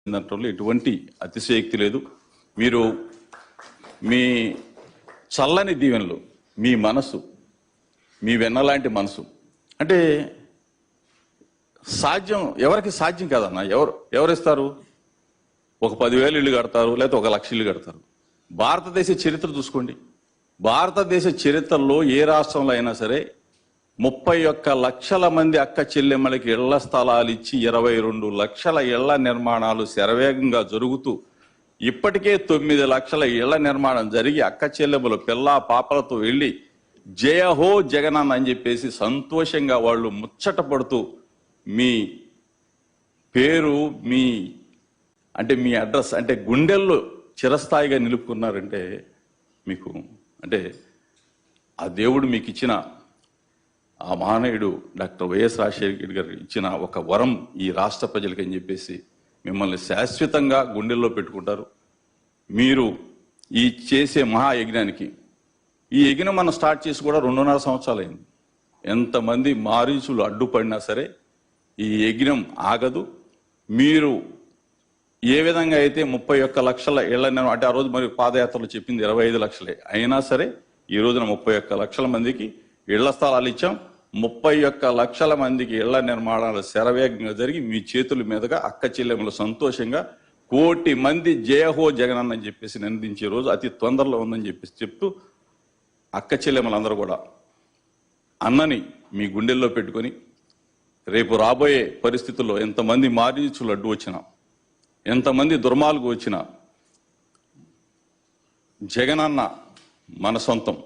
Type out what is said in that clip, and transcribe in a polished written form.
దాంట్లో ఎటువంటి అతిశయోక్తి లేదు. మీరు మీ చల్లని దీవెనలు, మీ మనసు, మీ వెన్నలాంటి మనసు అంటే సాధ్యం ఎవరికి సాధ్యం కాదన్న. ఎవరిస్తారు? ఒక 10,000 ఇల్లు కడతారు, లేకపోతే 1,00,000 ఇల్లు కడతారు. భారతదేశ చరిత్ర చూసుకోండి. భారతదేశ చరిత్రలో ఏ రాష్ట్రంలో అయినా సరే 31 లక్షల మంది అక్క చెల్లెమ్మలకి ఇళ్ల స్థలాలు ఇచ్చి 22 లక్షల ఇళ్ల నిర్మాణాలు శరవేగంగా జరుగుతూ ఇప్పటికే 9 లక్షల ఇళ్ల నిర్మాణం జరిగి అక్క చెల్లెమ్మలు పిల్ల పాపలతో వెళ్ళి జయహో జగనన్న అని చెప్పేసి సంతోషంగా వాళ్ళు ముచ్చట పడుతూ మీ పేరు, మీ అడ్రస్ అంటే గుండెల్లో చిరస్థాయిగా నిలుపుకున్నారంటే మీకు అంటే ఆ దేవుడు మీకు ఇచ్చిన ఆ మహానీయుడు డాక్టర్ వైఎస్ రాజశేఖర గారు ఇచ్చిన ఒక వరం ఈ రాష్ట్ర ప్రజలకి అని చెప్పేసి మిమ్మల్ని శాశ్వతంగా గుండెల్లో పెట్టుకుంటారు. మీరు ఈ చేసే మహాయజ్ఞానికి, ఈ యజ్ఞం మనం స్టార్ట్ చేసి కూడా 2.5 సంవత్సరాలు అయింది. ఎంతమంది మారీచులు అడ్డుపడినా సరే ఈ యజ్ఞం ఆగదు. మీరు ఏ విధంగా అయితే 31 లక్షల ఇళ్ల అంటే ఆ రోజు మరి పాదయాత్రలో చెప్పింది 25 లక్షలే అయినా సరే ఈ రోజున 31 లక్షల మందికి ఇళ్ల స్థలాలు ఇచ్చాం. 31 లక్షల మందికి ఇళ్ల నిర్మాణాలు శరవేగంగా జరిగి మీ చేతుల మీదుగా అక్క చెల్లెములు సంతోషంగా 1 కోటి మంది జయహో జగనన్న అని చెప్పేసి నిందించే రోజు అతి తొందరలో ఉందని చెప్పేసి చెప్తూ అక్క చెల్లెములందరూ కూడా అన్నని మీ గుండెల్లో పెట్టుకొని రేపు రాబోయే పరిస్థితుల్లో ఎంతమంది మారీచులు అడ్డు వచ్చినా, ఎంతమంది దుర్మార్గులు వచ్చినా జగనన్న మన సొంతం.